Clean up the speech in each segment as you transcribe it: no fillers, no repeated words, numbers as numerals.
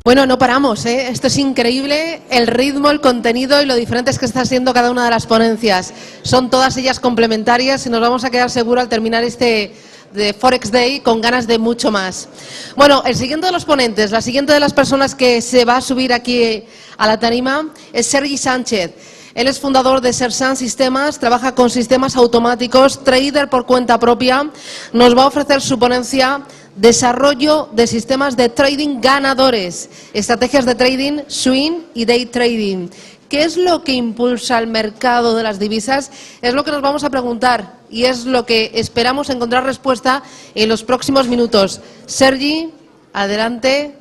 Bueno, no paramos, ¿eh? Esto es increíble, el ritmo, el contenido y lo diferentes que está siendo cada una de las ponencias. Son todas ellas complementarias y nos vamos a quedar seguro al terminar este de Forex Day con ganas de mucho más. Bueno, el siguiente de los ponentes, la siguiente de las personas que se va a subir aquí a la tarima es Sergi Sánchez. Él es fundador de Sersan Sistemas, trabaja con sistemas automáticos, trader por cuenta propia. Nos va a ofrecer su ponencia Desarrollo de sistemas de trading ganadores, estrategias de trading, swing y day trading. ¿Qué es lo que impulsa el mercado de las divisas? Es lo que nos vamos a preguntar y es lo que esperamos encontrar respuesta en los próximos minutos. Sergi, adelante,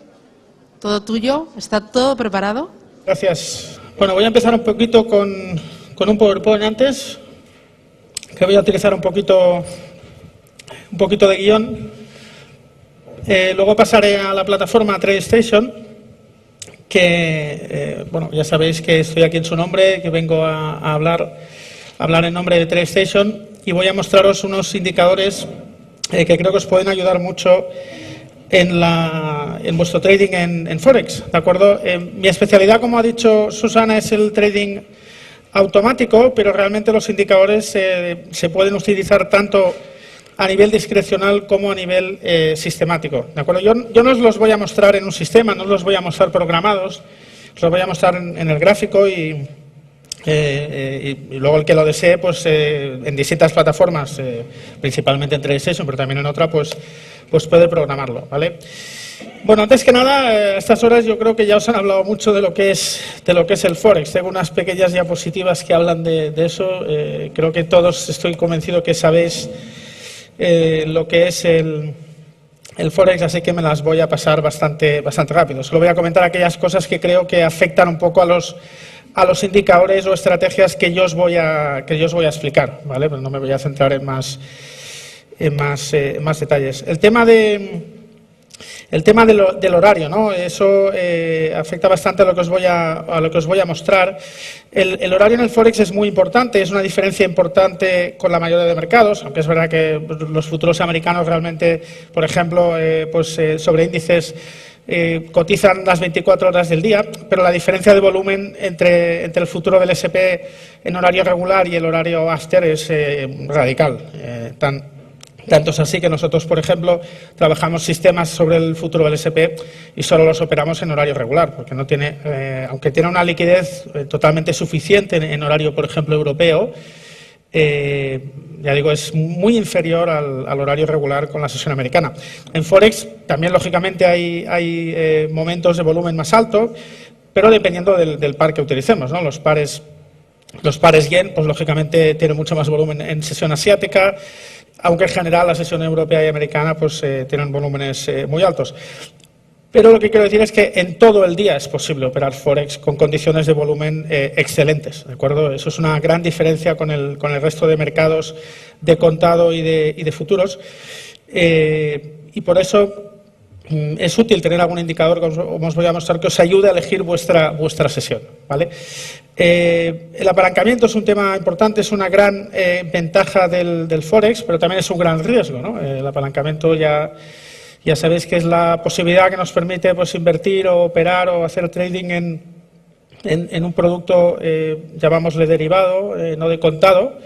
todo tuyo, ¿está todo preparado? Gracias. Bueno, voy a empezar un poquito con un PowerPoint antes, que voy a utilizar un poquito de guión. Luego pasaré a la plataforma TradeStation, que bueno, ya sabéis que estoy aquí en su nombre, que vengo a hablar en nombre de TradeStation y voy a mostraros unos indicadores que creo que os pueden ayudar mucho en vuestro trading en Forex, ¿de acuerdo? Mi especialidad, como ha dicho Susana, es el trading automático, pero realmente los indicadores se pueden utilizar tanto a nivel discrecional como a nivel sistemático, ¿de acuerdo? Yo no os los voy a mostrar en un sistema, no os los voy a mostrar programados, os los voy a mostrar en el gráfico y luego el que lo desee, pues en distintas plataformas, principalmente en TradeStation, pero también en otra, pues puede programarlo, ¿vale? Bueno, antes que nada, a estas horas yo creo que ya os han hablado mucho de lo que es el Forex. Tengo unas pequeñas diapositivas que hablan de eso. Creo que todos estoy convencido que sabéis lo que es el Forex, así que me las voy a pasar bastante rápido. Solo voy a comentar aquellas cosas que creo que afectan un poco a los indicadores o estrategias que yo os voy a explicar, ¿vale? Pero no me voy a centrar en más detalles. El tema del horario, ¿no? Eso afecta bastante a lo que os voy a mostrar. El horario en el Forex es muy importante, es una diferencia importante con la mayoría de mercados, aunque es verdad que los futuros americanos realmente, por ejemplo, sobre índices cotizan las 24 horas del día, pero la diferencia de volumen entre el futuro del S&P en horario regular y el horario after es radical. Tanto es así que nosotros, por ejemplo, trabajamos sistemas sobre el futuro del S&P y solo los operamos en horario regular, porque no tiene, aunque tiene una liquidez totalmente suficiente en horario, por ejemplo, europeo, ya digo, es muy inferior al horario regular con la sesión americana. En Forex también, lógicamente, hay momentos de volumen más alto, pero dependiendo del par que utilicemos, ¿no? Los pares yen, pues lógicamente tienen mucho más volumen en sesión asiática, aunque en general la sesión europea y americana pues tienen volúmenes muy altos. Pero lo que quiero decir es que en todo el día es posible operar Forex con condiciones de volumen excelentes, ¿de acuerdo? Eso es una gran diferencia con el resto de mercados de contado y de futuros. Y por eso es útil tener algún indicador, como os voy a mostrar, que os ayude a elegir vuestra sesión, ¿vale? El apalancamiento es un tema importante, es una gran ventaja del Forex, pero también es un gran riesgo, ¿no? El apalancamiento ya sabéis que es la posibilidad que nos permite pues invertir o operar o hacer trading en un producto, llamámosle derivado, no de contado,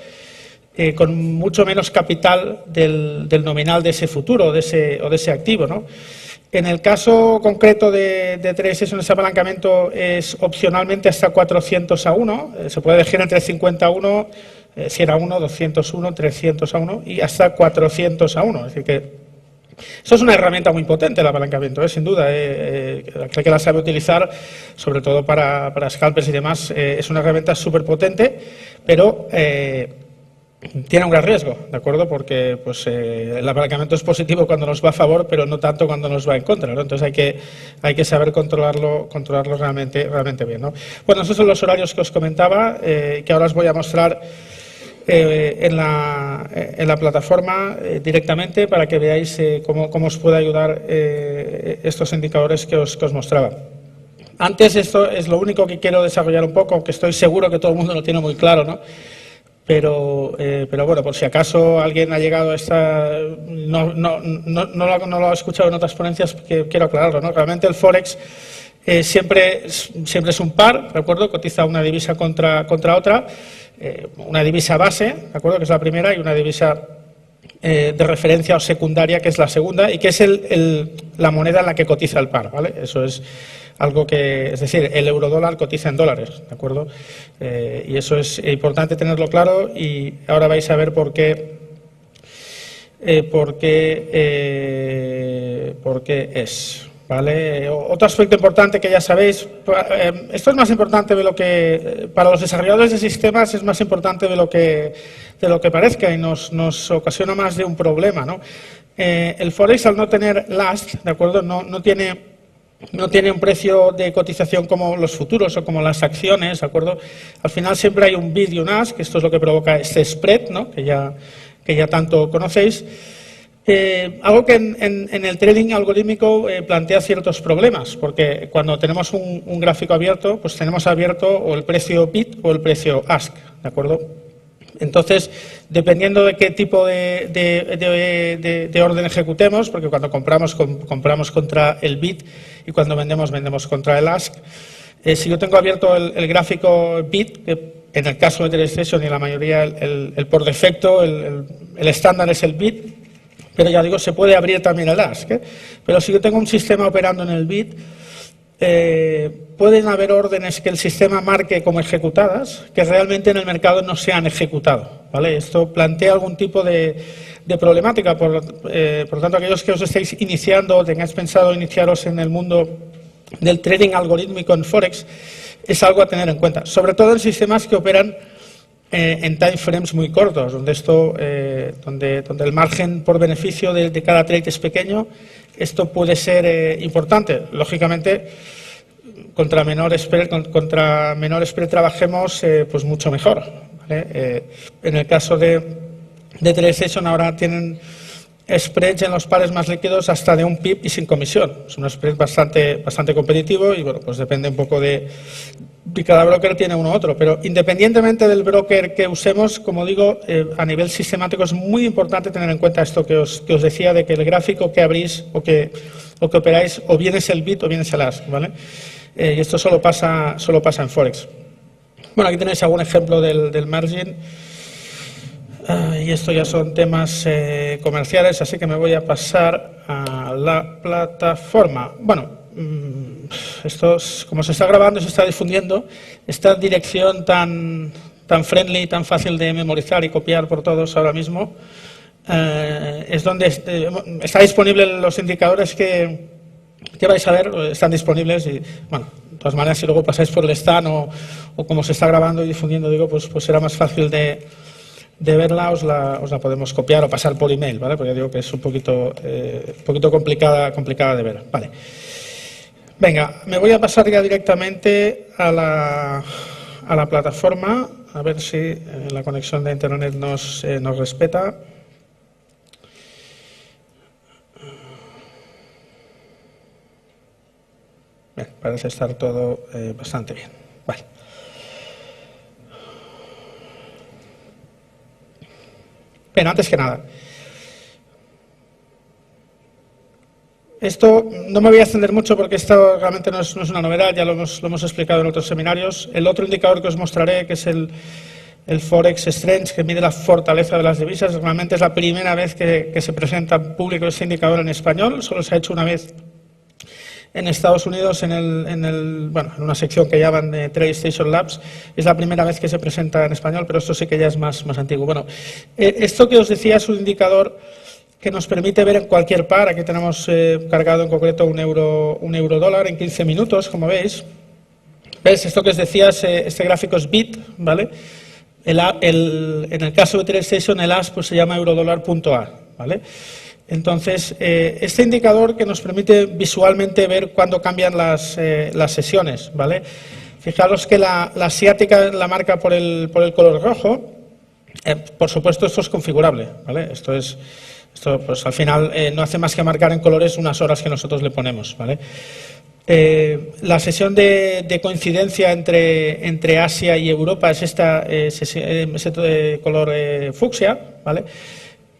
con mucho menos capital del nominal de ese futuro o de ese activo, ¿no? En el caso concreto de TradeStation, ese apalancamiento es opcionalmente hasta 400-1, se puede elegir entre 50-1, 100-1, 200-1, 300-1 y hasta 400-1, es decir que eso es una herramienta muy potente, el apalancamiento, sin duda. Creo que la sabe utilizar, sobre todo para scalpers y demás. Es una herramienta súper potente, pero tiene un gran riesgo, ¿de acuerdo? Porque pues, el apalancamiento es positivo cuando nos va a favor, pero no tanto cuando nos va en contra, ¿no? Entonces hay que saber controlarlo realmente bien, ¿no? Bueno, esos son los horarios que os comentaba, que ahora os voy a mostrar en la plataforma directamente para que veáis cómo os puede ayudar estos indicadores que os mostraba. Antes, esto es lo único que quiero desarrollar un poco, aunque estoy seguro que todo el mundo lo tiene muy claro, ¿no? Pero bueno, por si acaso alguien ha llegado a esta, no lo ha escuchado en otras ponencias, que quiero aclararlo, ¿no? Realmente el Forex siempre es un par, ¿de acuerdo? Cotiza una divisa contra otra, una divisa base, ¿de acuerdo? Que es la primera, y una divisa de referencia o secundaria, que es la segunda, y que es la moneda en la que cotiza el par, ¿vale? Eso es algo que, es decir, el eurodólar cotiza en dólares, ¿de acuerdo? Y eso es importante tenerlo claro, y ahora vais a ver por qué es, ¿vale? Otro aspecto importante que ya sabéis, esto es más importante de lo que, para los desarrolladores de sistemas es más importante de lo que parezca, y nos ocasiona más de un problema, ¿no? El Forex, al no tener last, ¿de acuerdo? No tiene un precio de cotización como los futuros o como las acciones, ¿de acuerdo? Al final siempre hay un bid y un ask, que esto es lo que provoca este spread, ¿no? Que ya tanto conocéis. Algo que en el trading algorítmico plantea ciertos problemas, porque cuando tenemos un gráfico abierto, pues tenemos abierto o el precio bid o el precio ask, ¿de acuerdo? Entonces, dependiendo de qué tipo de orden ejecutemos, porque cuando compramos contra el bid y cuando vendemos contra el ask, si yo tengo abierto el gráfico bid, en el caso de TradeStation y la mayoría, el por defecto, el estándar es el bid, pero ya digo, se puede abrir también el ask, ¿eh? Pero si yo tengo un sistema operando en el bid, pueden haber órdenes que el sistema marque como ejecutadas que realmente en el mercado no se han ejecutado, ¿vale? Esto plantea algún tipo de problemática, por tanto, aquellos que os estéis iniciando o tengáis pensado iniciaros en el mundo del trading algorítmico en Forex, es algo a tener en cuenta, sobre todo en sistemas que operan en time frames muy cortos, donde el margen por beneficio de cada trade es pequeño. Esto puede ser importante. Lógicamente, contra menor spread trabajemos pues mucho mejor, ¿vale? En el caso de TradeStation ahora tienen spreads en los pares más líquidos hasta de un pip y sin comisión. Es un spread bastante competitivo, y bueno, pues depende un poco de cada broker, tiene uno u otro, pero independientemente del broker que usemos, como digo, a nivel sistemático es muy importante tener en cuenta esto que os decía, de que el gráfico que abrís o que operáis o bien es el bid o bien es el ask, ¿vale? Y esto solo pasa en Forex. Bueno, aquí tenéis algún ejemplo del margin. Y esto ya son temas comerciales, así que me voy a pasar a la plataforma. Bueno, esto, como se está grabando y se está difundiendo, esta dirección tan friendly, tan fácil de memorizar y copiar por todos ahora mismo, es donde está disponible los indicadores que vais a ver, están disponibles, y bueno, de todas maneras, si luego pasáis por el stand o como se está grabando y difundiendo, digo, pues será más fácil de verla, os la podemos copiar o pasar por email, ¿vale? Porque digo que es un poquito complicada de ver, ¿vale? Venga, me voy a pasar ya directamente a la plataforma, a ver si la conexión de internet nos respeta. Bien, parece estar todo bastante bien. Vale. Bien, antes que nada, esto no me voy a extender mucho porque esto realmente no es una novedad, ya lo hemos explicado en otros seminarios. El otro indicador que os mostraré, que es el Forex Strength, que mide la fortaleza de las divisas, realmente es la primera vez que se presenta en público este indicador en español. Solo se ha hecho una vez en Estados Unidos en una sección que llaman TradeStation Labs. Es la primera vez que se presenta en español, pero esto sí que ya es más antiguo. Bueno, esto que os decía es un indicador que nos permite ver en cualquier par. Aquí tenemos cargado en concreto un euro dólar en 15 minutos, como veis. ¿Ves? Esto que os decía, este gráfico es bit, ¿vale? En el caso de TradeStation, el AS pues se llama eurodólar.A, ¿vale? Entonces, este indicador que nos permite visualmente ver cuándo cambian las sesiones, ¿vale? Fijaros que la asiática la marca por el color rojo. Por supuesto, esto es configurable, ¿vale? Esto pues al final no hace más que marcar en colores unas horas que nosotros le ponemos, ¿vale? La sesión de coincidencia entre Asia y Europa es ese color fucsia, ¿vale?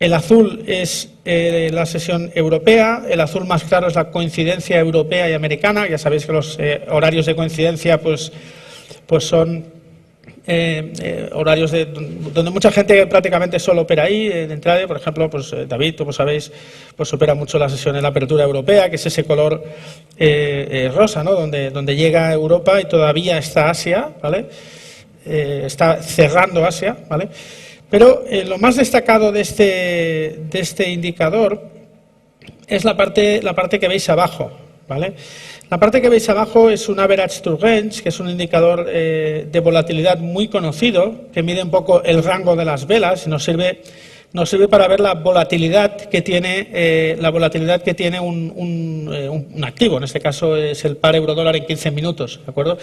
El azul es la sesión europea, el azul más claro es la coincidencia europea y americana. Ya sabéis que los horarios de coincidencia pues son horarios donde mucha gente prácticamente solo opera ahí, de entrada. Por ejemplo, pues David, como sabéis, pues opera mucho la sesión en la apertura europea, que es ese color rosa, ¿no? Donde llega Europa y todavía está Asia, ¿vale? Está cerrando Asia, ¿vale? Pero lo más destacado de este indicador es la parte que veis abajo, ¿vale? La parte que veis abajo es un average to range, que es un indicador de volatilidad muy conocido, que mide un poco el rango de las velas y nos sirve para ver la volatilidad que tiene un activo. En este caso es el par euro-dólar en 15 minutos, ¿de acuerdo?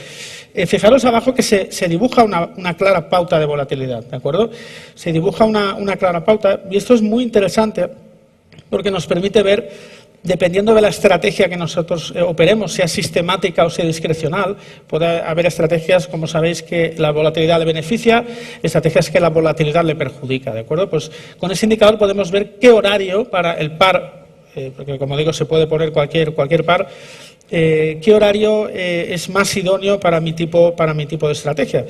Fijaros abajo que se dibuja una clara pauta de volatilidad, ¿de acuerdo? Se dibuja una clara pauta y esto es muy interesante porque nos permite ver, dependiendo de la estrategia que nosotros operemos, sea sistemática o sea discrecional, puede haber estrategias, como sabéis, que la volatilidad le beneficia, estrategias que la volatilidad le perjudica, ¿de acuerdo? Pues con ese indicador podemos ver qué horario para el par, porque como digo se puede poner cualquier par, qué horario es más idóneo para mi tipo de estrategia.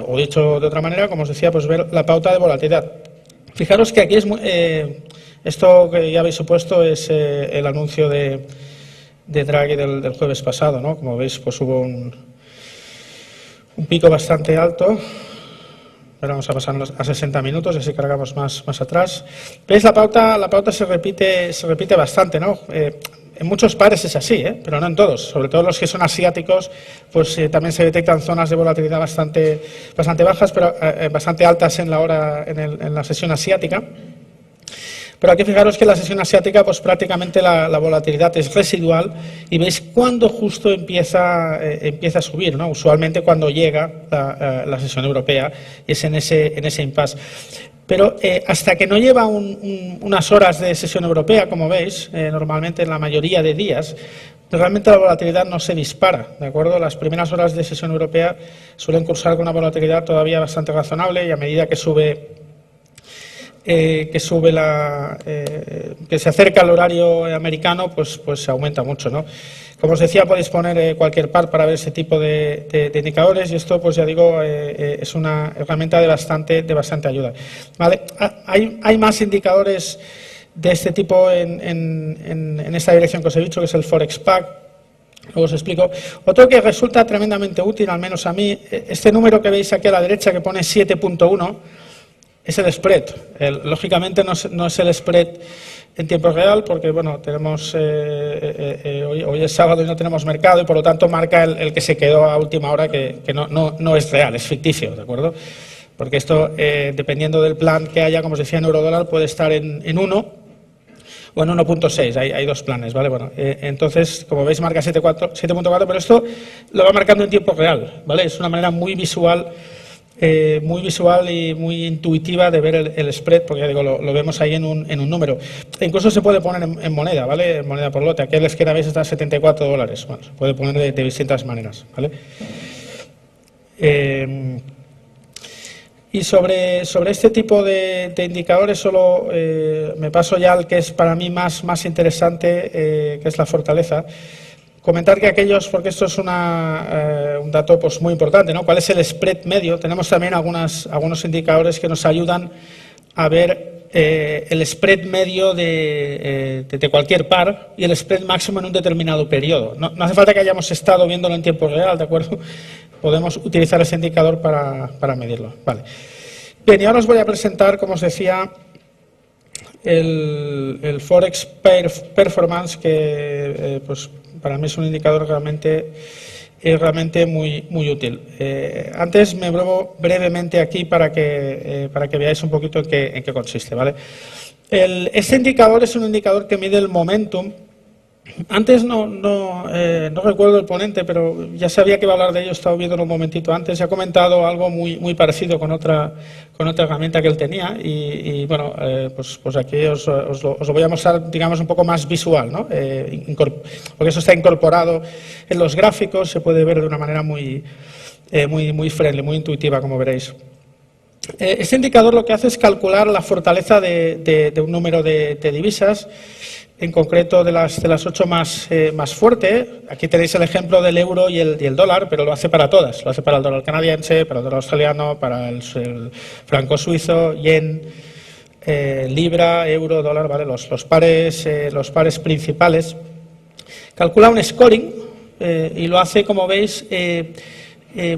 O dicho de otra manera, como os decía, pues ver la pauta de volatilidad. Fijaros que aquí es esto que ya habéis supuesto es el anuncio de Draghi del jueves pasado, ¿no? Como veis, pues hubo un pico bastante alto. Ahora vamos a pasar a 60 minutos, así cargamos más atrás. ¿Veis? La pauta se repite bastante, ¿no? En muchos pares es así, pero no en todos. Sobre todo los que son asiáticos, pues también se detectan zonas de volatilidad bastante bajas, pero bastante altas en la sesión asiática. Pero aquí fijaros que en la sesión asiática pues prácticamente la volatilidad es residual y veis cuándo justo empieza a subir, ¿no? Usualmente cuando llega la sesión europea y es en ese impasse. Pero hasta que no lleva unas horas de sesión europea, como veis, normalmente en la mayoría de días, realmente la volatilidad no se dispara, ¿de acuerdo? Las primeras horas de sesión europea suelen cursar con una volatilidad todavía bastante razonable y a medida que se acerca al horario americano, pues se aumenta mucho, ¿no? Como os decía, podéis poner cualquier par para ver ese tipo de indicadores y esto, pues ya digo, es una herramienta de bastante ayuda, ¿vale? Hay más indicadores de este tipo en esta dirección que os he dicho, que es el Forex Pack. Luego os explico. Otro que resulta tremendamente útil, al menos a mí, este número que veis aquí a la derecha que pone 7.1, es el spread. Lógicamente no es el spread en tiempo real porque bueno, tenemos hoy es sábado y no tenemos mercado y por lo tanto marca el que se quedó a última hora que no es real, es ficticio, ¿de acuerdo? Porque esto, dependiendo del plan que haya, como os decía, en euro-dólar puede estar en 1 o en 1.6, hay dos planes, ¿vale? Bueno, entonces, como veis, marca 7.4, pero esto lo va marcando en tiempo real, ¿vale? Es una manera muy visual y muy intuitiva de ver el spread, porque ya digo, lo vemos ahí en un número. E incluso se puede poner en moneda, ¿vale? En moneda por lote. Aquí el esquema veis está a $74. Bueno, se puede poner de distintas maneras, ¿vale? Y sobre este tipo de indicadores solo me paso ya al que es para mí más interesante, que es la fortaleza. Comentar que aquellos, porque esto es un dato pues muy importante, ¿no? ¿Cuál es el spread medio? Tenemos también algunos indicadores que nos ayudan a ver el spread medio de cualquier par y el spread máximo en un determinado periodo. No hace falta que hayamos estado viéndolo en tiempo real, ¿de acuerdo? Podemos utilizar ese indicador para medirlo. Vale. Bien, y ahora os voy a presentar, como os decía, el Forex Performance, que pues para mí es un indicador realmente muy útil. Antes me muevo brevemente aquí para que veáis un poquito en qué consiste, ¿vale? Este indicador es un indicador que mide el momentum. Antes no recuerdo el ponente, pero ya sabía que iba a hablar de ello, estaba viendo un momentito antes. Se ha comentado algo muy parecido con otra herramienta que él tenía y bueno, pues aquí os lo voy a mostrar, digamos, un poco más visual, ¿no? Porque eso está incorporado en los gráficos, se puede ver de una manera muy friendly, muy intuitiva, como veréis. Este indicador lo que hace es calcular la fortaleza de un número de divisas, en concreto de las 8 más fuerte. Aquí tenéis el ejemplo del euro y el dólar, pero lo hace para todas. Lo hace para el dólar canadiense, para el dólar australiano, para el franco suizo, yen, libra, euro, dólar, ¿vale? Los pares principales. Calcula un scoring y lo hace, como veis,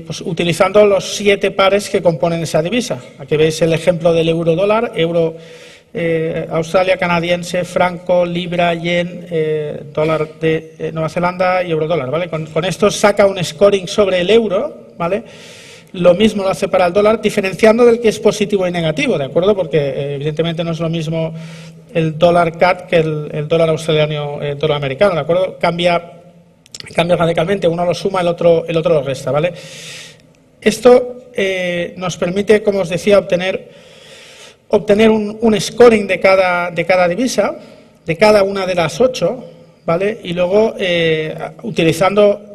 pues utilizando los 7 pares que componen esa divisa. Aquí veis el ejemplo del euro-dólar, euro Australia, canadiense, franco, libra, yen, dólar de Nueva Zelanda y euro-dólar, ¿vale? Con esto saca un scoring sobre el euro, ¿vale? Lo mismo lo hace para el dólar, diferenciando del que es positivo y negativo, ¿de acuerdo? Porque evidentemente no es lo mismo el dólar CAD que el dólar australiano, el dólar americano, ¿de acuerdo? Cambia radicalmente, uno lo suma, el otro lo resta, ¿vale? Esto nos permite, como os decía, obtener un scoring de cada divisa, de cada una de las 8, ¿vale? Y luego,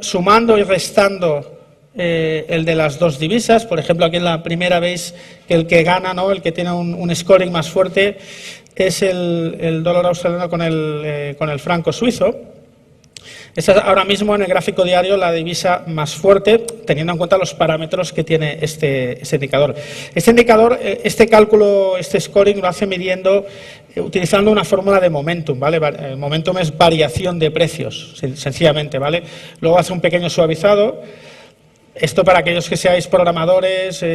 sumando y restando el de las 2 divisas, por ejemplo, aquí en la primera veis que el que gana, ¿no?, el que tiene un scoring más fuerte es el dólar australiano con el franco suizo. Esta es ahora mismo en el gráfico diario la divisa más fuerte, teniendo en cuenta los parámetros que tiene este indicador. Este indicador, este cálculo, este scoring lo hace midiendo, utilizando una fórmula de momentum, ¿vale? El momentum es variación de precios, sencillamente, ¿vale? Luego hace un pequeño suavizado. Esto, para aquellos que seáis programadores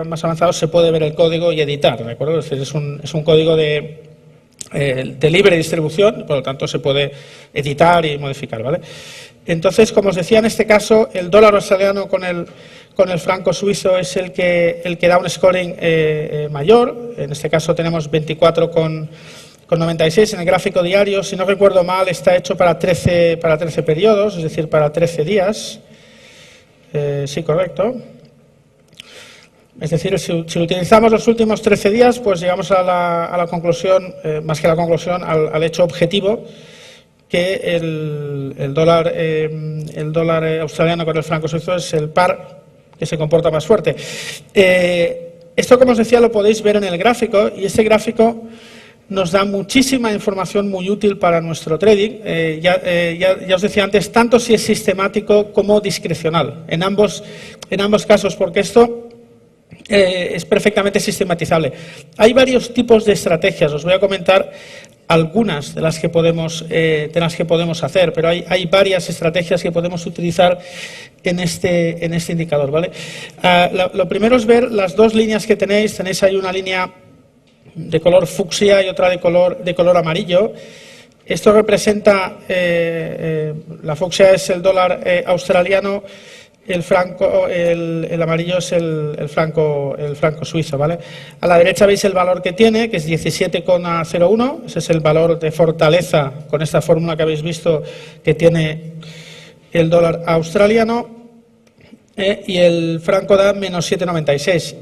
más avanzados, se puede ver el código y editar, ¿de acuerdo? Es decir, es un código de libre distribución, por lo tanto se puede editar y modificar, ¿vale? Entonces, como os decía, en este caso el dólar australiano con el franco suizo es el que da un scoring mayor. En este caso tenemos 24,96 en el gráfico diario. Si no recuerdo mal, está hecho para 13 periodos, es decir, para 13 días. Sí, correcto. Es decir, si utilizamos los últimos 13 días, pues llegamos a la conclusión, más que a la conclusión, al hecho objetivo, que el dólar australiano con el franco suizo es el par que se comporta más fuerte. Esto, como os decía, lo podéis ver en el gráfico, y este gráfico nos da muchísima información muy útil para nuestro trading. Ya os decía antes, tanto si es sistemático como discrecional, en ambos casos, porque esto es perfectamente sistematizable. Hay varios tipos de estrategias, os voy a comentar algunas de las que podemos hacer, pero hay varias estrategias que podemos utilizar en este indicador, ¿vale? Lo primero es ver las 2 líneas que tenéis ahí una línea de color fucsia y otra de color amarillo. Esto representa, la fucsia es el dólar australiano, el amarillo es el franco suizo, ¿vale? A la derecha veis el valor que tiene, que es 17,01, ese es el valor de fortaleza con esta fórmula que habéis visto que tiene el dólar australiano, y el franco da menos 7,96.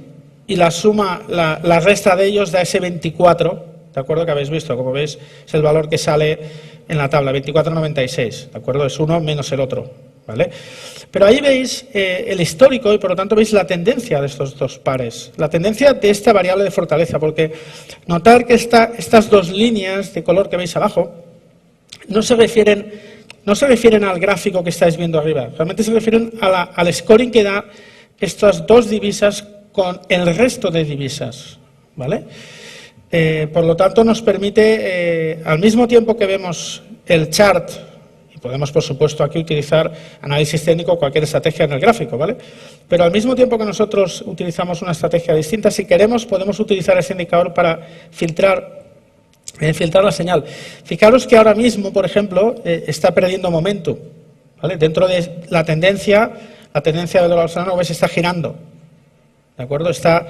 Y la suma, la resta de ellos da ese 24, ¿de acuerdo?, que habéis visto. Como veis, es el valor que sale en la tabla, 24,96, ¿de acuerdo? Es uno menos el otro, ¿vale? Pero ahí veis el histórico y, por lo tanto, veis la tendencia de estos 2 pares, la tendencia de esta variable de fortaleza, porque notar que estas 2 líneas de color que veis abajo no se refieren al gráfico que estáis viendo arriba, realmente se refieren al scoring que da estas 2 divisas con el resto de divisas, ¿vale? Por lo tanto, nos permite, al mismo tiempo que vemos el chart, y podemos, por supuesto, aquí utilizar análisis técnico o cualquier estrategia en el gráfico, ¿vale? Pero al mismo tiempo que nosotros utilizamos una estrategia distinta, si queremos, podemos utilizar ese indicador para filtrar la señal. Fijaros que ahora mismo, por ejemplo, está perdiendo momentum, ¿vale? Dentro de la tendencia del dólar australiano, ¿ves?, está girando. ¿De acuerdo? Está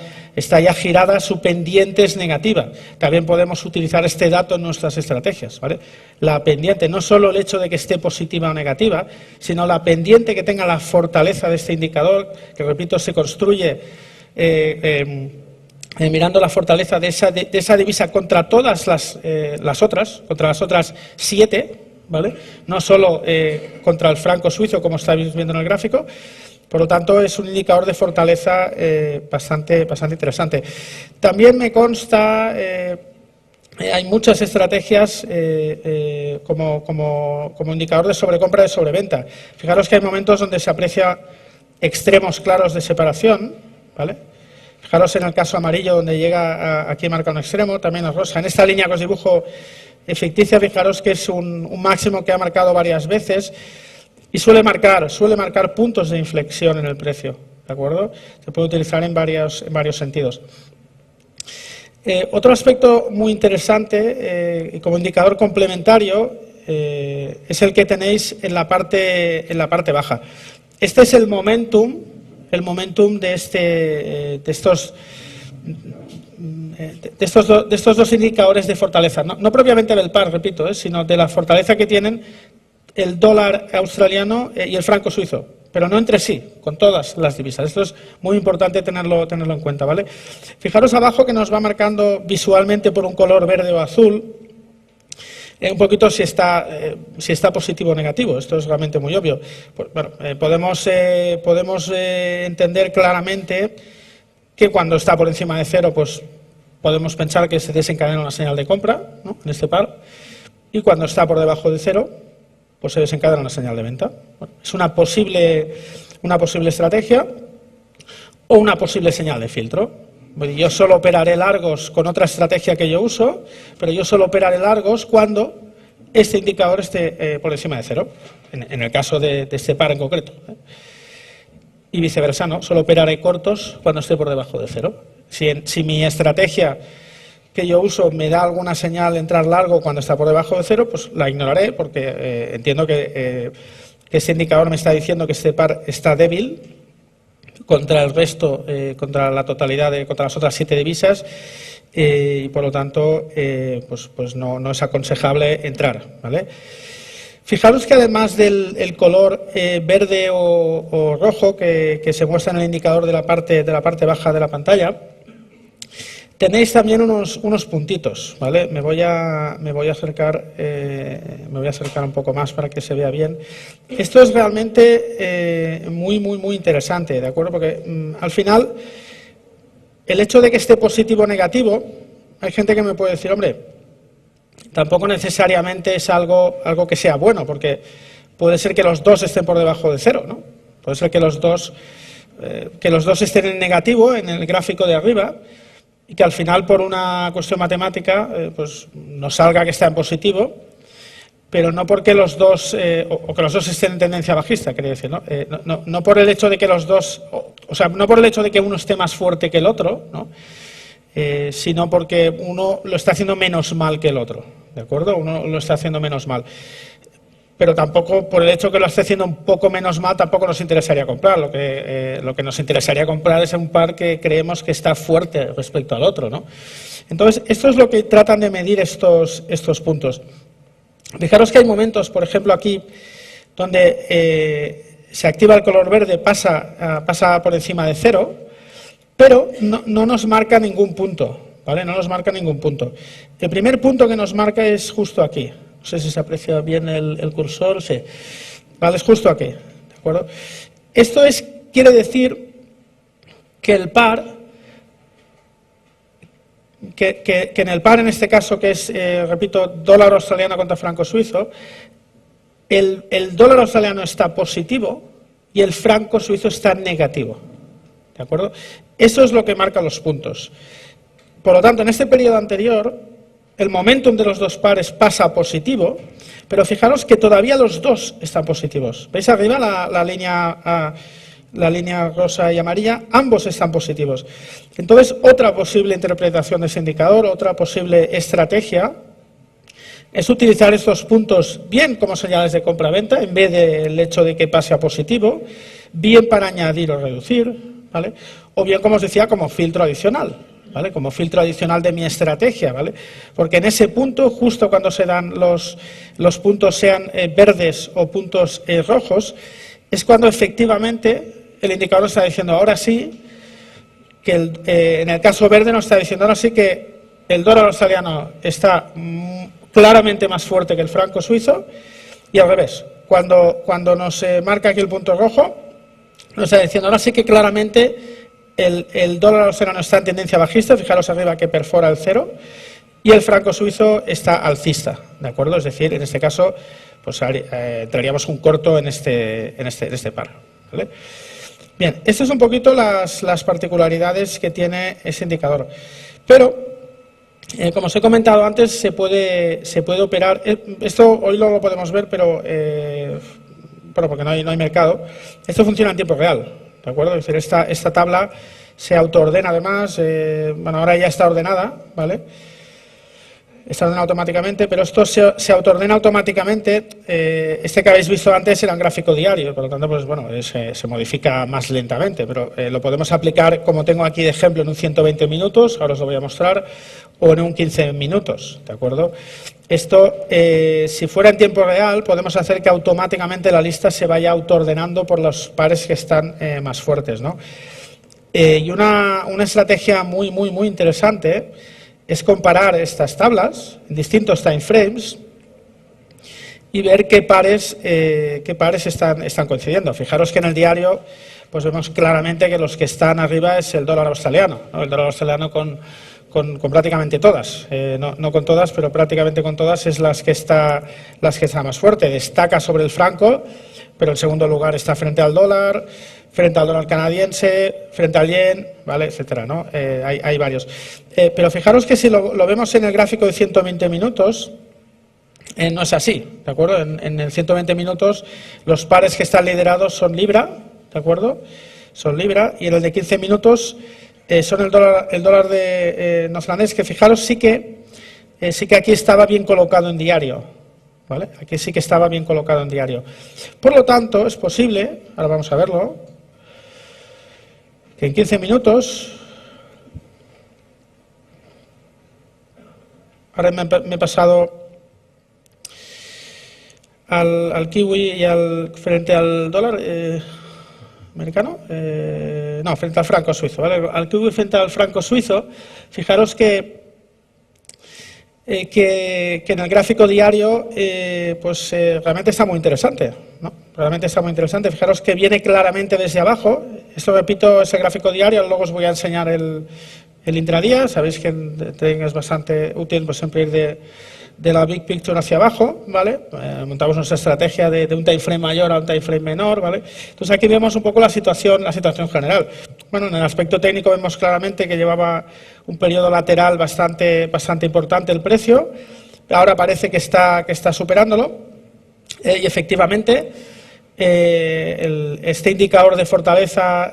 ya girada, su pendiente es negativa. También podemos utilizar este dato en nuestras estrategias, ¿vale? La pendiente, no solo el hecho de que esté positiva o negativa, sino la pendiente que tenga la fortaleza de este indicador, que, repito, se construye mirando la fortaleza de esa divisa contra todas las otras 7, ¿vale? No solo contra el franco suizo, como estáis viendo en el gráfico. Por lo tanto, es un indicador de fortaleza bastante interesante. También me consta, hay muchas estrategias como indicador de sobrecompra y de sobreventa. Fijaros que hay momentos donde se aprecia extremos claros de separación, ¿vale? Fijaros en el caso amarillo donde llega aquí marca un extremo, también es rosa. En esta línea que os dibujo ficticia, fijaros que es un máximo que ha marcado varias veces. Y suele marcar puntos de inflexión en el precio, ¿de acuerdo? Se puede utilizar en varios sentidos. Otro aspecto muy interesante, como indicador complementario, es el que tenéis en la parte baja. Este es el momentum de estos dos indicadores de fortaleza. No propiamente del par, repito, sino de la fortaleza que tienen el dólar australiano y el franco suizo, pero no entre sí, con todas las divisas. Esto es muy importante tenerlo en cuenta, ¿vale? Fijaros abajo que nos va marcando visualmente por un color verde o azul un poquito si está positivo o negativo. Esto es realmente muy obvio. Pues, bueno, podemos entender claramente que cuando está por encima de cero, pues podemos pensar que se desencadena una señal de compra, ¿no?, en este par, y cuando está por debajo de cero, pues se desencadena una señal de venta. Bueno, es una posible estrategia o una posible señal de filtro. Yo solo operaré largos con otra estrategia que yo uso, pero yo solo operaré largos cuando este indicador esté por encima de cero, en el caso de este par en concreto. Y viceversa, ¿no? Solo operaré cortos cuando esté por debajo de cero. Si mi estrategia que yo uso me da alguna señal de entrar largo cuando está por debajo de cero, pues la ignoraré porque entiendo que este indicador me está diciendo que este par está débil contra el resto, contra la totalidad, contra las otras 7 divisas y por lo tanto pues no es aconsejable entrar, ¿vale? Fijaros que además del color verde o rojo que se muestra en el indicador de la parte baja de la pantalla, tenéis también unos puntitos, ¿vale? Me voy a acercar un poco más para que se vea bien. Esto es realmente muy interesante, ¿de acuerdo? Porque al final, el hecho de que esté positivo o negativo, hay gente que me puede decir, hombre, tampoco necesariamente es algo que sea bueno, porque puede ser que los dos estén por debajo de cero, ¿no? Puede ser que los dos estén en negativo en el gráfico de arriba, y que al final, por una cuestión matemática, pues nos salga que está en positivo, pero no porque los dos, o que los dos estén en tendencia bajista, quería decir, ¿no? No por el hecho de que los dos, o sea, no por el hecho de que uno esté más fuerte que el otro, ¿no? Sino porque uno lo está haciendo menos mal que el otro, ¿de acuerdo? Uno lo está haciendo menos mal. Pero tampoco, por el hecho que lo esté haciendo un poco menos mal, tampoco nos interesaría comprar. Lo que nos interesaría comprar es un par que creemos que está fuerte respecto al otro, ¿no? Entonces, esto es lo que tratan de medir estos puntos. Fijaros que hay momentos, por ejemplo aquí, donde se activa el color verde, pasa por encima de cero, pero no nos marca ningún punto, ¿vale? No nos marca ningún punto. El primer punto que nos marca es justo aquí. No sé si se aprecia bien el cursor, sí. Vale, es justo aquí, ¿de acuerdo? Esto quiere decir que el par, que en el par en este caso, que es, repito, dólar australiano contra franco suizo, el dólar australiano está positivo y el franco suizo está negativo, ¿de acuerdo? Eso es lo que marca los puntos. Por lo tanto, en este periodo anterior, el momentum de los dos pares pasa a positivo, pero fijaros que todavía los dos están positivos. ¿Veis arriba la línea rosa y amarilla? Ambos están positivos. Entonces, otra posible interpretación de ese indicador, otra posible estrategia, es utilizar estos puntos bien como señales de compra-venta, en vez del hecho de que pase a positivo, bien para añadir o reducir, ¿vale? O bien, como os decía, como filtro adicional, ¿vale? Como filtro adicional de mi estrategia, ¿vale? Porque en ese punto, justo cuando se dan los puntos sean verdes o puntos rojos, es cuando efectivamente el indicador está diciendo ahora sí, que en el caso verde nos está diciendo ahora sí que el dólar australiano está claramente más fuerte que el franco suizo, y al revés, cuando nos marca aquí el punto rojo, nos está diciendo, ahora sí que claramente el dólar australiano está en tendencia bajista, fijaros arriba que perfora el 0, y el franco suizo está alcista, ¿de acuerdo? Es decir, en este caso, pues entraríamos un corto en este par, ¿vale? Bien, estas son un poquito las particularidades que tiene ese indicador. Pero, como os he comentado antes, se puede operar. Esto hoy no lo podemos ver, pero bueno, porque no hay mercado. Esto funciona en tiempo real, ¿de acuerdo? Es decir, esta tabla se autoordena además. Bueno, ahora ya está ordenada, ¿vale? Está ordenado automáticamente, pero esto se autoordena automáticamente. Este que habéis visto antes era un gráfico diario, por lo tanto, pues bueno, se modifica más lentamente, pero lo podemos aplicar, como tengo aquí de ejemplo, en un 120 minutos, ahora os lo voy a mostrar, o en un 15 minutos, ¿de acuerdo? Esto, si fuera en tiempo real, podemos hacer que automáticamente la lista se vaya autoordenando por los pares que están más fuertes, ¿no? Y una estrategia muy interesante es comparar estas tablas en distintos time frames y ver qué pares están coincidiendo. Fijaros que en el diario pues vemos claramente que los que están arriba es el dólar australiano, ¿no? El dólar australiano con prácticamente todas, no con todas, pero prácticamente con todas es las que está más fuerte. Destaca sobre el franco, pero en segundo lugar está frente al dólar canadiense, frente al yen, ¿vale?, etcétera, ¿no? Hay varios. Pero fijaros que si lo vemos en el gráfico de 120 minutos, no es así, ¿de acuerdo? En el 120 minutos los pares que están liderados son libra, ¿de acuerdo? Son libra, y en el de 15 minutos son el dólar de neozelandés, que fijaros sí que aquí estaba bien colocado en diario, ¿vale? Aquí sí que estaba bien colocado en diario. Por lo tanto, es posible, ahora vamos a verlo, que en 15 minutos, ahora me he pasado al kiwi y frente al dólar americano, no, frente al franco suizo, ¿vale? Al kiwi frente al franco suizo, fijaros que en el gráfico diario realmente está muy interesante, ¿no? Realmente está muy interesante. Fijaros que viene claramente desde abajo. Esto, repito, es el gráfico diario. Luego os voy a enseñar el intradía. Sabéis que en trading es bastante útil pues siempre ir de la big picture hacia abajo, ¿vale? Montamos nuestra estrategia de un time frame mayor a un time frame menor, ¿vale? Entonces aquí vemos un poco la situación general. Bueno, en el aspecto técnico vemos claramente que llevaba un periodo lateral bastante importante el precio. Ahora parece que está superándolo y efectivamente este indicador de fortaleza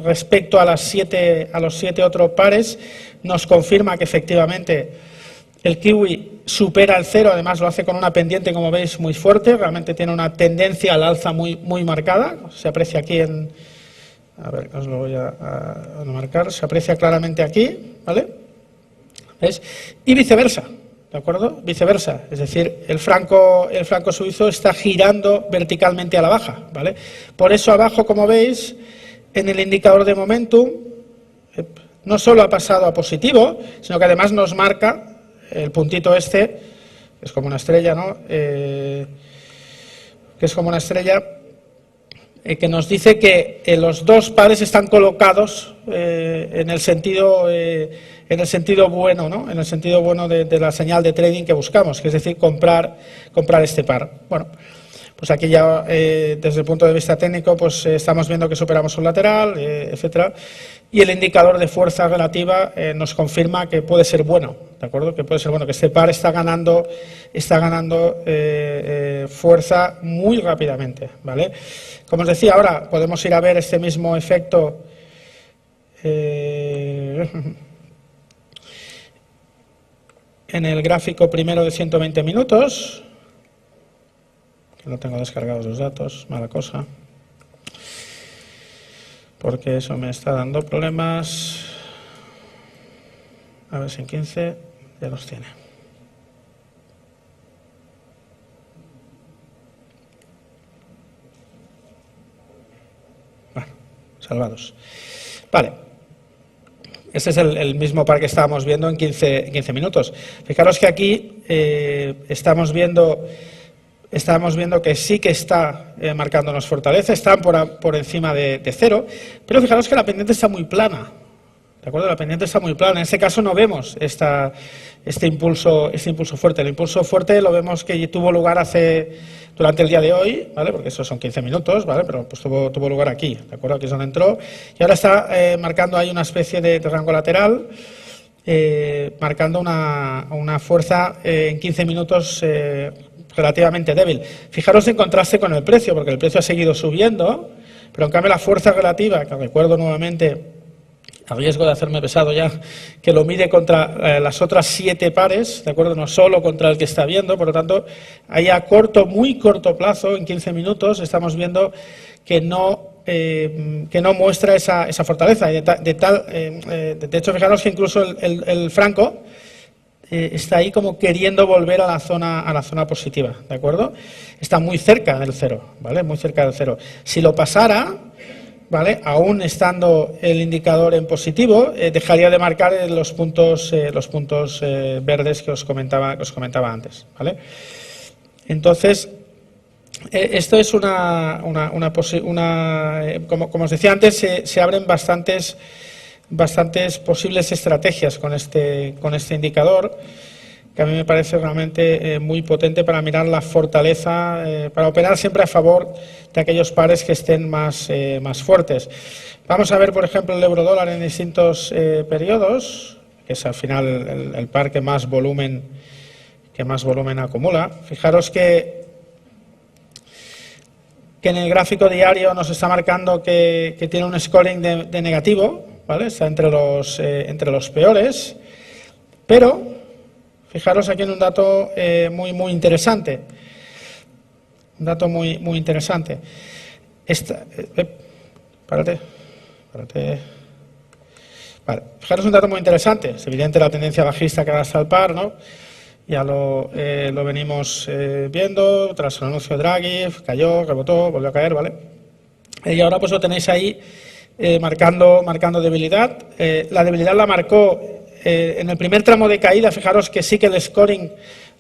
respecto a los siete otros pares nos confirma que efectivamente el kiwi supera el 0, además lo hace con una pendiente, como veis, muy fuerte. Realmente tiene una tendencia al alza muy marcada. Se aprecia aquí a ver, os lo voy a marcar. Se aprecia claramente aquí, ¿vale? ¿Ves? Y viceversa, ¿de acuerdo? Viceversa. Es decir, el franco suizo está girando verticalmente a la baja, ¿vale? Por eso abajo, como veis, en el indicador de momentum, no solo ha pasado a positivo, sino que además nos marca el puntito este, que es como una estrella, ¿no? Que es como una estrella, que nos dice que los dos pares están colocados en el sentido bueno, ¿no? En el sentido bueno de la señal de trading que buscamos, que es decir, comprar este par. Bueno, pues aquí ya desde el punto de vista técnico, pues estamos viendo que superamos un lateral, etcétera. Y el indicador de fuerza relativa nos confirma que puede ser bueno, ¿de acuerdo? Que puede ser bueno, que este par está ganando fuerza muy rápidamente, ¿vale? Como os decía, ahora podemos ir a ver este mismo efecto en el gráfico primero de 120 minutos, que no tengo descargados los datos, mala cosa, porque eso me está dando problemas. A ver si en 15 ya los tiene. Bueno, salvados. Vale. Este es el mismo par que estábamos viendo en 15 minutos. Fijaros que aquí estamos viendo estamos viendo que sí que está marcándonos fortaleza, están por encima de cero, pero fijaros que la pendiente está muy plana. ¿De acuerdo? La pendiente está muy plana. En este caso no vemos este impulso fuerte. El impulso fuerte lo vemos que tuvo lugar durante el día de hoy, ¿vale? Porque eso son 15 minutos, ¿vale? Pero pues tuvo lugar aquí, ¿de acuerdo? Aquí es donde entró. Y ahora está marcando ahí una especie de rango lateral, marcando una fuerza en 15 minutos relativamente débil. Fijaros en contraste con el precio, porque el precio ha seguido subiendo, pero en cambio la fuerza relativa, que recuerdo nuevamente, a riesgo de hacerme pesado ya, que lo mide contra las otras 7 pares, ¿de acuerdo? No solo contra el que está viendo, por lo tanto, ahí a muy corto plazo, en 15 minutos, estamos viendo que no muestra esa fortaleza. De hecho, fijaros que incluso el franco está ahí como queriendo volver a la zona positiva, ¿de acuerdo? Está muy cerca del cero, ¿vale? Muy cerca del cero. Si lo pasara, ¿vale? Aún estando el indicador en positivo, dejaría de marcar los puntos verdes que os comentaba antes, ¿vale? Entonces, esto es como os decía antes, se abren bastantes posibles estrategias con este indicador, que a mí me parece realmente muy potente para mirar la fortaleza, para operar siempre a favor de aquellos pares que estén más fuertes. Vamos a ver, por ejemplo, el euro-dólar en distintos periodos, que es al final el par que más volumen acumula. Fijaros que en el gráfico diario nos está marcando que tiene un scoring de negativo, ¿vale? Está entre los peores, pero fijaros aquí en un dato muy interesante. Un dato muy interesante. Párate. Vale, fijaros un dato muy interesante. Es evidente la tendencia bajista que arrastra el par, ¿no? Ya lo venimos viendo tras el anuncio de Draghi, cayó, rebotó, volvió a caer, ¿vale? Y ahora pues lo tenéis ahí marcando debilidad. La debilidad la marcó en el primer tramo de caída. Fijaros que sí que el scoring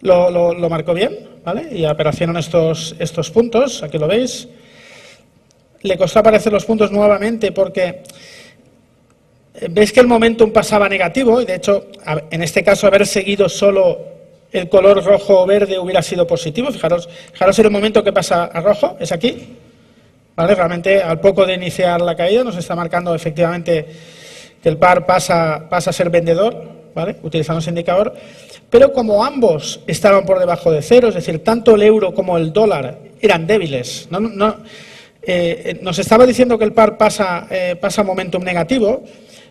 lo marcó bien, ¿vale? Y aparecieron estos puntos, aquí lo veis. Le costó aparecer los puntos nuevamente porque veis que el momentum pasaba negativo y de hecho en este caso haber seguido solo el color rojo o verde hubiera sido positivo. Fijaros en el momento que pasa a rojo, es aquí, ¿vale? Realmente al poco de iniciar la caída nos está marcando efectivamente que el par pasa a ser vendedor, ¿vale? Utilizando ese indicador, pero como ambos estaban por debajo de cero, es decir, tanto el euro como el dólar eran débiles, nos estaba diciendo que el par pasa momentum negativo,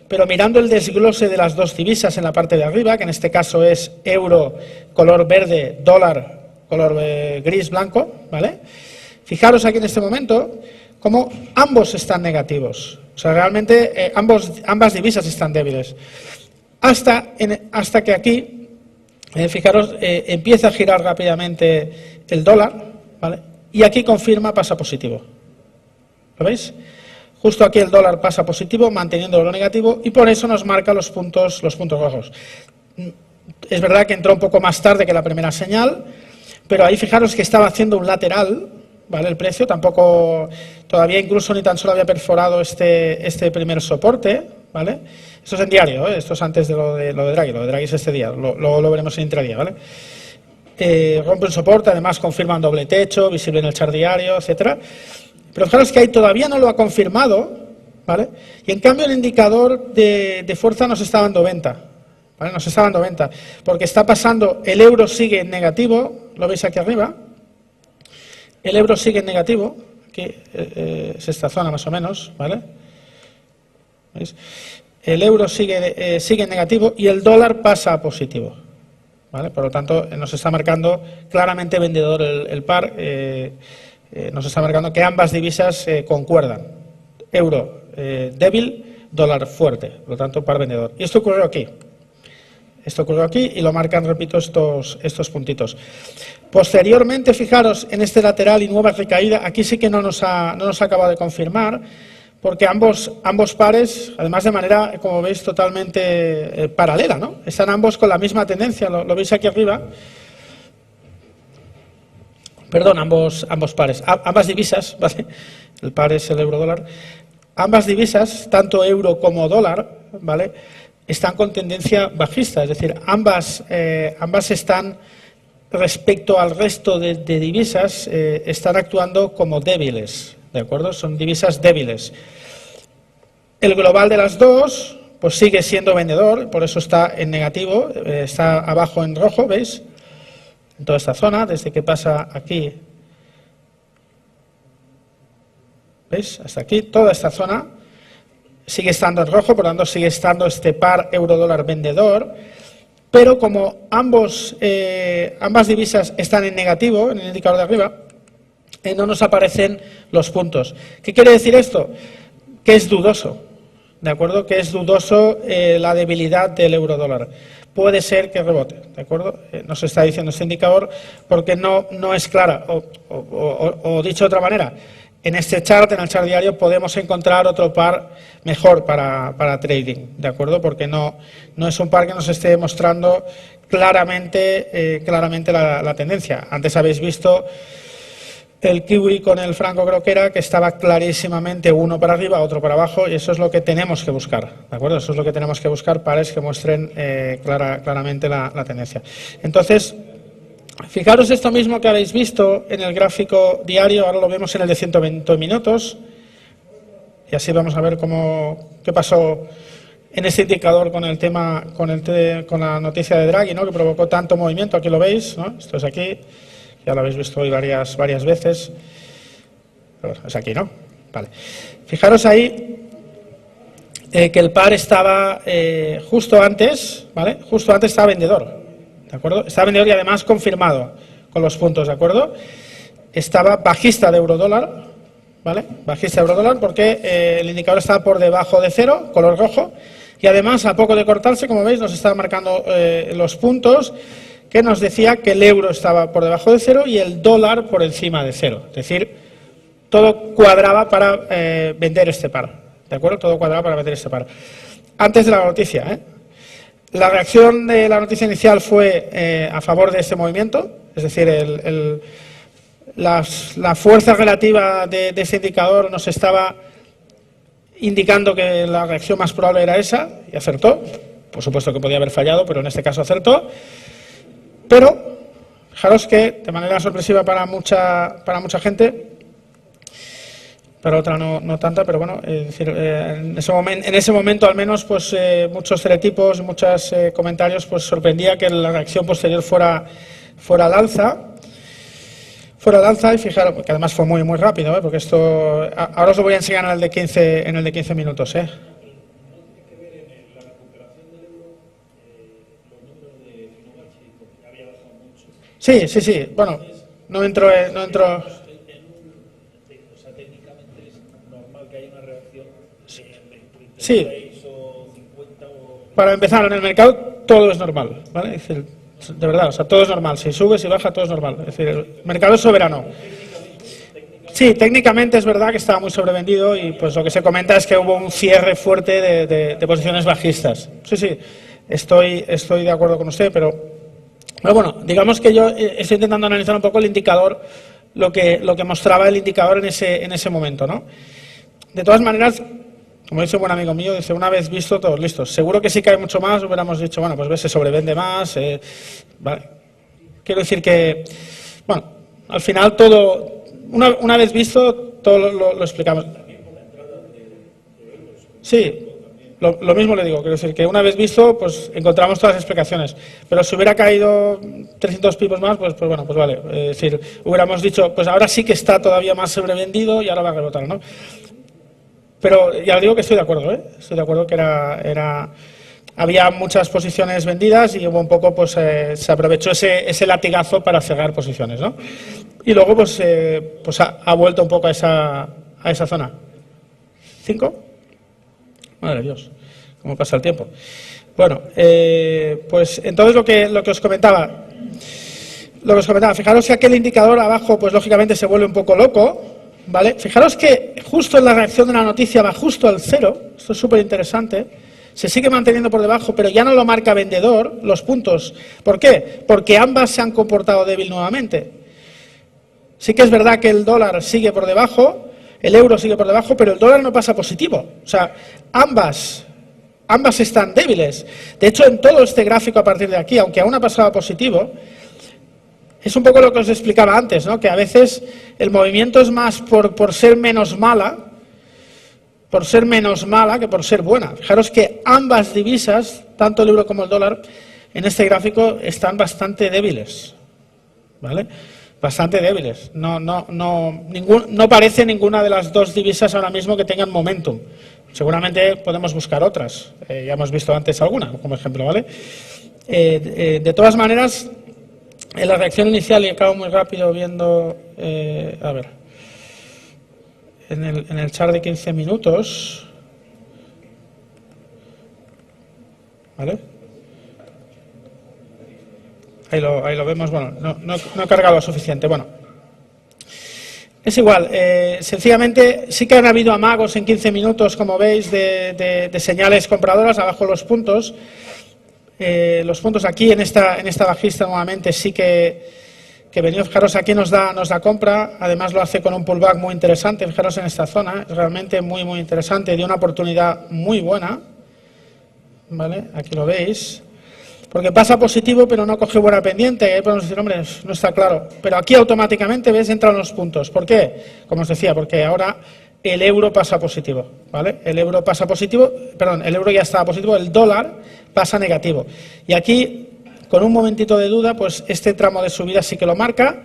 pero mirando el desglose de las dos divisas en la parte de arriba, que en este caso es euro color verde, dólar color gris blanco, ¿vale? Fijaros aquí en este momento cómo ambos están negativos. O sea, realmente ambas divisas están débiles. Hasta que aquí, fijaros, empieza a girar rápidamente el dólar, ¿vale? Y aquí confirma, pasa positivo. ¿Lo veis? Justo aquí el dólar pasa positivo, manteniendo lo negativo, y por eso nos marca los puntos rojos. Es verdad que entró un poco más tarde que la primera señal, pero ahí fijaros que estaba haciendo un lateral, ¿vale? El precio tampoco, todavía incluso ni tan solo había perforado este primer soporte, ¿vale? Esto es en diario, esto es antes de lo de Draghi. Lo de Draghi es este día, lo veremos en intradía, ¿vale? Rompe un soporte, además confirma un doble techo, visible en el chart diario, etcétera. Pero fijaros que ahí todavía no lo ha confirmado, ¿vale? Y en cambio el indicador de fuerza nos está dando venta, ¿vale? Nos está dando venta, porque está pasando, el euro sigue en negativo, lo veis aquí arriba, el euro sigue en negativo, aquí es esta zona más o menos, ¿vale? ¿Veis? El euro sigue en negativo y el dólar pasa a positivo, ¿vale? Por lo tanto, nos está marcando claramente vendedor el par. Nos está marcando que ambas divisas concuerdan. Euro débil, dólar fuerte, por lo tanto par vendedor. Y esto ocurrió aquí. Y lo marcan, repito, estos puntitos. Posteriormente, fijaros en este lateral y nueva recaída, aquí sí que no nos ha acabado de confirmar, porque ambos pares, además de manera, como veis, totalmente paralela, ¿no? Están ambos con la misma tendencia, lo veis aquí arriba. perdón, ambos pares, ambas divisas, ¿vale? El par es el euro-dólar. Ambas divisas, tanto euro como dólar, ¿vale?, están con tendencia bajista, es decir, ambas están, respecto al resto de divisas, están actuando como débiles, ¿de acuerdo? Son divisas débiles. El global de las dos, pues sigue siendo vendedor, por eso está en negativo, está abajo en rojo, ¿veis? En toda esta zona, desde que pasa aquí, ¿veis? Hasta aquí, toda esta zona sigue estando en rojo, por lo tanto sigue estando este par euro-dólar vendedor, pero como ambas divisas están en negativo, en el indicador de arriba, no nos aparecen los puntos. ¿Qué quiere decir esto? Que es dudoso, ¿de acuerdo? Que es dudoso la debilidad del euro-dólar. Puede ser que rebote, ¿de acuerdo? Nos está diciendo este indicador porque no es clara, o dicho de otra manera, en este chart, en el chart diario, podemos encontrar otro par mejor para trading, ¿de acuerdo? Porque no es un par que nos esté mostrando claramente la tendencia. Antes habéis visto el kiwi con el franco, creo que era, que estaba clarísimamente uno para arriba, otro para abajo, y eso es lo que tenemos que buscar, ¿de acuerdo? Eso es lo que tenemos que buscar, pares que muestren claramente la tendencia. Entonces, fijaros esto mismo que habéis visto en el gráfico diario, ahora lo vemos en el de 120 minutos, y así vamos a ver qué pasó en este indicador con el tema, con la noticia de Draghi, ¿no?, que provocó tanto movimiento. Aquí lo veis, ¿no? Esto es aquí, ya lo habéis visto hoy varias veces, pero es aquí, ¿no? Vale. Fijaros ahí que el par estaba justo antes, ¿vale? Justo antes estaba vendedor. ¿De acuerdo? Estaba vendedor y además confirmado con los puntos, ¿de acuerdo? Estaba bajista de euro-dólar, ¿vale? Bajista de euro-dólar porque el indicador estaba por debajo de cero, color rojo, y además a poco de cortarse, como veis, nos estaba marcando los puntos que nos decía que el euro estaba por debajo de cero y el dólar por encima de cero. Es decir, todo cuadraba para vender este par, ¿de acuerdo? Todo cuadraba para vender este par. Antes de la noticia, ¿eh? La reacción de la noticia inicial fue a favor de este movimiento, es decir, la fuerza relativa de ese indicador nos estaba indicando que la reacción más probable era esa, y acertó. Por supuesto que podía haber fallado, pero en este caso acertó. Pero, fijaros que, de manera sorpresiva para mucha gente, para otra no tanta, pero bueno, es decir, en ese momento al menos, pues muchos teletipos, muchos comentarios, pues sorprendía que la reacción posterior fuera al alza. Y fijaros, que además fue muy rápido, porque esto, ahora os lo voy a enseñar en el de 15 minutos, Sí, bueno, no entro. Sí, para empezar, en el mercado todo es normal, ¿vale? Es decir, de verdad, o sea, todo es normal, si sube, si baja, todo es normal, es decir, el mercado es soberano. Sí, técnicamente es verdad que estaba muy sobrevendido y pues lo que se comenta es que hubo un cierre fuerte de posiciones bajistas. Sí, estoy de acuerdo con usted, pero bueno, digamos que yo estoy intentando analizar un poco el indicador, lo que mostraba el indicador en ese momento, ¿no? De todas maneras, como dice un buen amigo mío, dice, una vez visto, todos listos. Seguro que si cae mucho más, hubiéramos dicho, bueno, pues ves, se sobrevende más. Vale. Quiero decir que, bueno, al final todo, una vez visto, todo lo explicamos. Sí, lo mismo le digo, quiero decir que una vez visto, pues encontramos todas las explicaciones. Pero si hubiera caído 300 pipos más, pues bueno, pues vale. Es decir, hubiéramos dicho, pues ahora sí que está todavía más sobrevendido y ahora va a rebotar, ¿no? Pero ya digo que estoy de acuerdo, estoy de acuerdo que había muchas posiciones vendidas y hubo un poco, pues se aprovechó ese latigazo para cerrar posiciones, ¿no? Y luego, pues ha vuelto un poco a esa zona. ¿5? Madre Dios, cómo pasa el tiempo. Bueno, pues entonces lo que os comentaba, fijaros que aquel indicador abajo, pues lógicamente se vuelve un poco loco. ¿Vale? Fijaros que justo en la reacción de la noticia va justo al cero, esto es súper interesante, se sigue manteniendo por debajo, pero ya no lo marca vendedor los puntos. ¿Por qué? Porque ambas se han comportado débil nuevamente. Sí que es verdad que el dólar sigue por debajo, el euro sigue por debajo, pero el dólar no pasa positivo. O sea, ambas están débiles. De hecho, en todo este gráfico a partir de aquí, aunque aún ha pasado a positivo, es un poco lo que os explicaba antes, ¿no? Que a veces el movimiento es más por ser menos mala, que por ser buena. Fijaros que ambas divisas, tanto el euro como el dólar, en este gráfico están bastante débiles, ¿vale? Bastante débiles. No parece ninguna de las dos divisas ahora mismo que tengan momentum. Seguramente podemos buscar otras. Ya hemos visto antes alguna, como ejemplo, ¿vale? De todas maneras, en la reacción inicial, y acabo muy rápido viendo, a ver, en el chart de 15 minutos, ¿vale? Ahí lo vemos, bueno, no he cargado lo suficiente, bueno. Es igual, sencillamente sí que han habido amagos en 15 minutos, como veis, de señales compradoras, abajo los puntos. Los puntos aquí en esta bajista nuevamente sí que venía, fijaros, aquí nos da compra, además lo hace con un pullback muy interesante, fijaros en esta zona, es realmente muy interesante, dio una oportunidad muy buena, ¿vale? Aquí lo veis, porque pasa positivo pero no coge buena pendiente, ahí podemos decir, hombre, no está claro, pero aquí automáticamente, ¿ves?, entran los puntos. ¿Por qué? Como os decía, porque ahora el euro pasa positivo, ¿vale? El euro pasa positivo, perdón, el euro ya estaba positivo, el dólar pasa negativo. Y aquí, con un momentito de duda, pues este tramo de subida sí que lo marca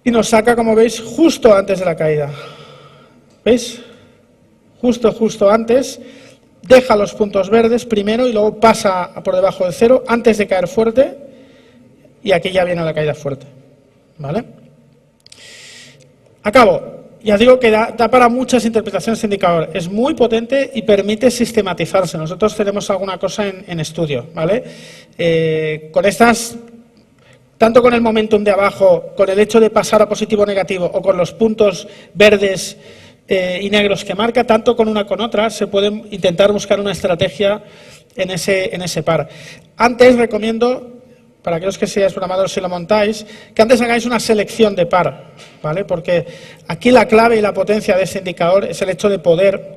y nos saca, como veis, justo antes de la caída. ¿Veis? Justo antes, deja los puntos verdes primero y luego pasa por debajo de cero antes de caer fuerte y aquí ya viene la caída fuerte, ¿vale? Acabo. Ya digo que da para muchas interpretaciones de indicador, es muy potente y permite sistematizarse. Nosotros tenemos alguna cosa en estudio, ¿vale? Con estas, tanto con el momentum de abajo, con el hecho de pasar a positivo o negativo, o con los puntos verdes y negros que marca, tanto con una con otra, se puede intentar buscar una estrategia en ese par. Antes recomiendo, para aquellos que seáis programadores si lo montáis, que antes hagáis una selección de par, ¿vale? Porque aquí la clave y la potencia de este indicador es el hecho de poder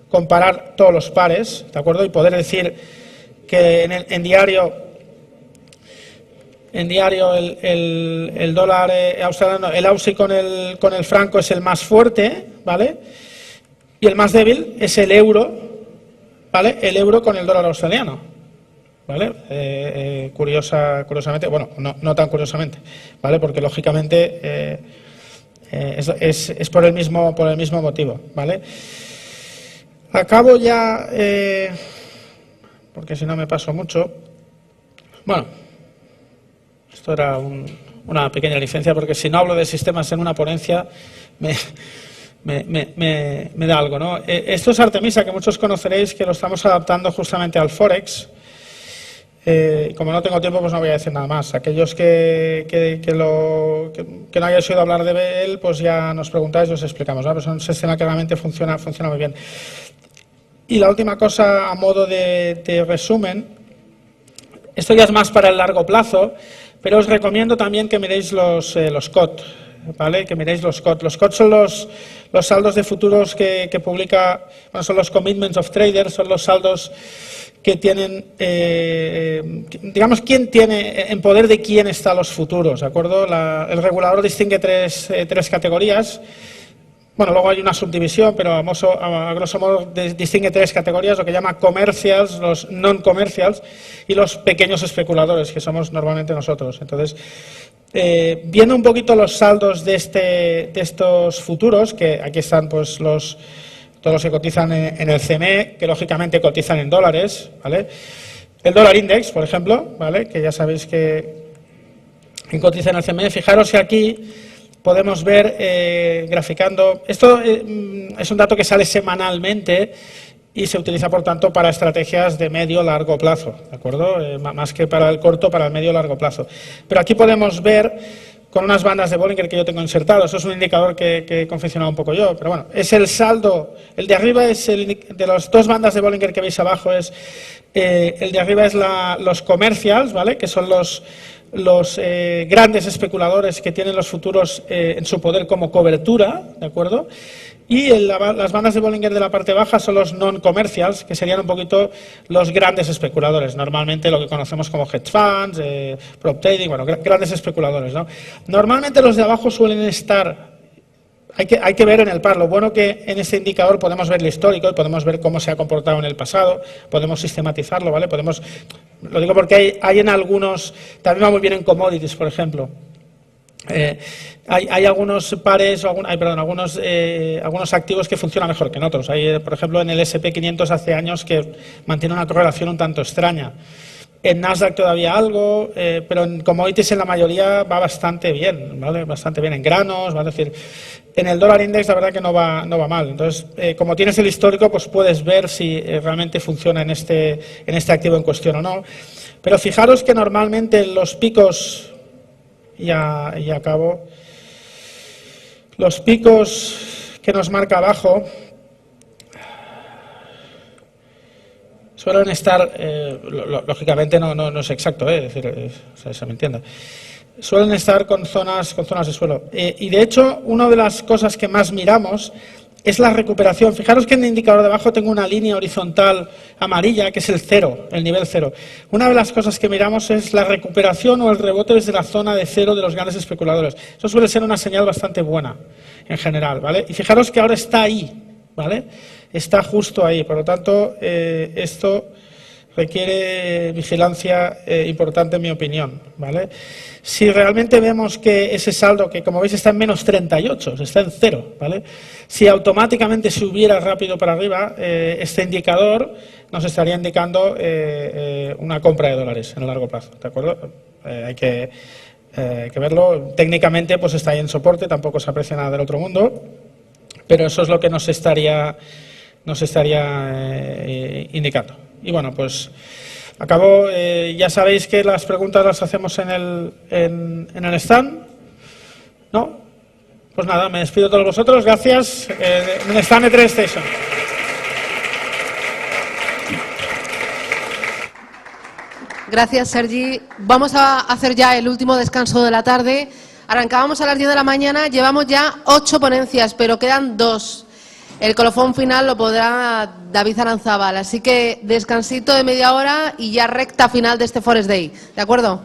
comparar todos los pares, ¿de acuerdo? Y poder decir que en diario el dólar australiano, el Aussie con el franco es el más fuerte, ¿vale? Y el más débil es el euro, ¿vale? El euro con el dólar australiano, ¿vale? Curiosamente, bueno, no tan curiosamente, ¿vale? Porque lógicamente es por el mismo motivo, ¿vale? Acabo ya, porque si no me paso mucho. Bueno, esto era una pequeña licencia, porque si no hablo de sistemas en una ponencia me da algo, ¿no? Esto es Artemisa, que muchos conoceréis, que lo estamos adaptando justamente al Forex. Como no tengo tiempo, pues no voy a decir nada más. Aquellos que no hayáis oído hablar de él, pues ya nos preguntáis y os explicamos, ¿no? Pero es un sistema que realmente funciona muy bien. Y la última cosa, a modo de resumen, esto ya es más para el largo plazo, pero os recomiendo también que miréis los COT, ¿vale? Que miréis los COT. Los COT son los saldos de futuros que publica, bueno, son los Commitments of Traders, son los saldos que tienen, digamos, quién tiene, en poder de quién están los futuros, ¿de acuerdo? El regulador distingue tres categorías. Bueno, luego hay una subdivisión, pero a grosso modo distingue tres categorías, lo que llama commercials, los non-commercials y los pequeños especuladores, que somos normalmente nosotros. Entonces, viendo un poquito los saldos de estos futuros, que aquí están pues todos los que cotizan en el CME, que lógicamente cotizan en dólares, ¿vale? El dólar index, por ejemplo, ¿vale? Que ya sabéis que cotiza en el CME. Fijaros que aquí podemos ver, graficando, esto es un dato que sale semanalmente y se utiliza, por tanto, para estrategias de medio-largo plazo, ¿de acuerdo? Más que para el corto, para el medio-largo plazo. Pero aquí podemos ver, con unas bandas de Bollinger que yo tengo insertado, eso es un indicador que he confeccionado un poco yo, pero bueno, es el saldo, el de arriba es de las dos bandas de Bollinger que veis abajo, el de arriba es los commercials, ¿vale? Que son los los grandes especuladores que tienen los futuros en su poder como cobertura, ¿de acuerdo? Y las bandas de Bollinger de la parte baja son los non-commercials, que serían un poquito los grandes especuladores, normalmente lo que conocemos como hedge funds, prop trading, bueno, grandes especuladores, ¿no? Normalmente los de abajo suelen estar, hay que ver en el par, lo bueno que en este indicador podemos ver el histórico y podemos ver cómo se ha comportado en el pasado, podemos sistematizarlo, ¿vale? Lo digo porque hay en algunos, también va muy bien en commodities, por ejemplo. Hay algunos pares, algunos activos que funcionan mejor que en otros. Hay, por ejemplo, en el S&P 500 hace años que mantiene una correlación un tanto extraña. En Nasdaq todavía algo, pero en commodities en la mayoría va bastante bien, ¿vale? Bastante bien en granos, ¿vale? Es decir, en el dólar index la verdad que no va mal. Entonces, como tienes el histórico, pues puedes ver si realmente funciona en este activo en cuestión o no. Pero fijaros que normalmente los picos, y acabo, los picos que nos marca abajo suelen estar, lógicamente no es exacto, es decir, se me entienda, suelen estar con zonas de suelo. Y de hecho, una de las cosas que más miramos es la recuperación. Fijaros que en el indicador de abajo tengo una línea horizontal amarilla, que es el cero, el nivel cero. Una de las cosas que miramos es la recuperación o el rebote desde la zona de cero de los grandes especuladores. Eso suele ser una señal bastante buena en general, ¿vale? Y fijaros que ahora está ahí, ¿vale? Está justo ahí. Por lo tanto, esto requiere vigilancia importante en mi opinión, ¿vale? Si realmente vemos que ese saldo, que como veis está en menos 38, está en cero, ¿vale? Si automáticamente subiera rápido para arriba, este indicador nos estaría indicando una compra de dólares en el largo plazo, ¿de acuerdo? Hay que verlo. Técnicamente pues está ahí en soporte, tampoco se aprecia nada del otro mundo, pero eso es lo que nos estaría indicando. Y bueno, pues acabo. Ya sabéis que las preguntas las hacemos en el stand, ¿no? Pues nada, me despido de todos vosotros. Gracias. En el stand de TradeStation. Gracias, Sergi. Vamos a hacer ya el último descanso de la tarde. Arrancábamos a las 10 de la mañana, llevamos ya 8 ponencias, pero quedan 2. El colofón final lo podrá David Aranzábal, así que descansito de media hora y ya recta final de este Forex Day. ¿De acuerdo?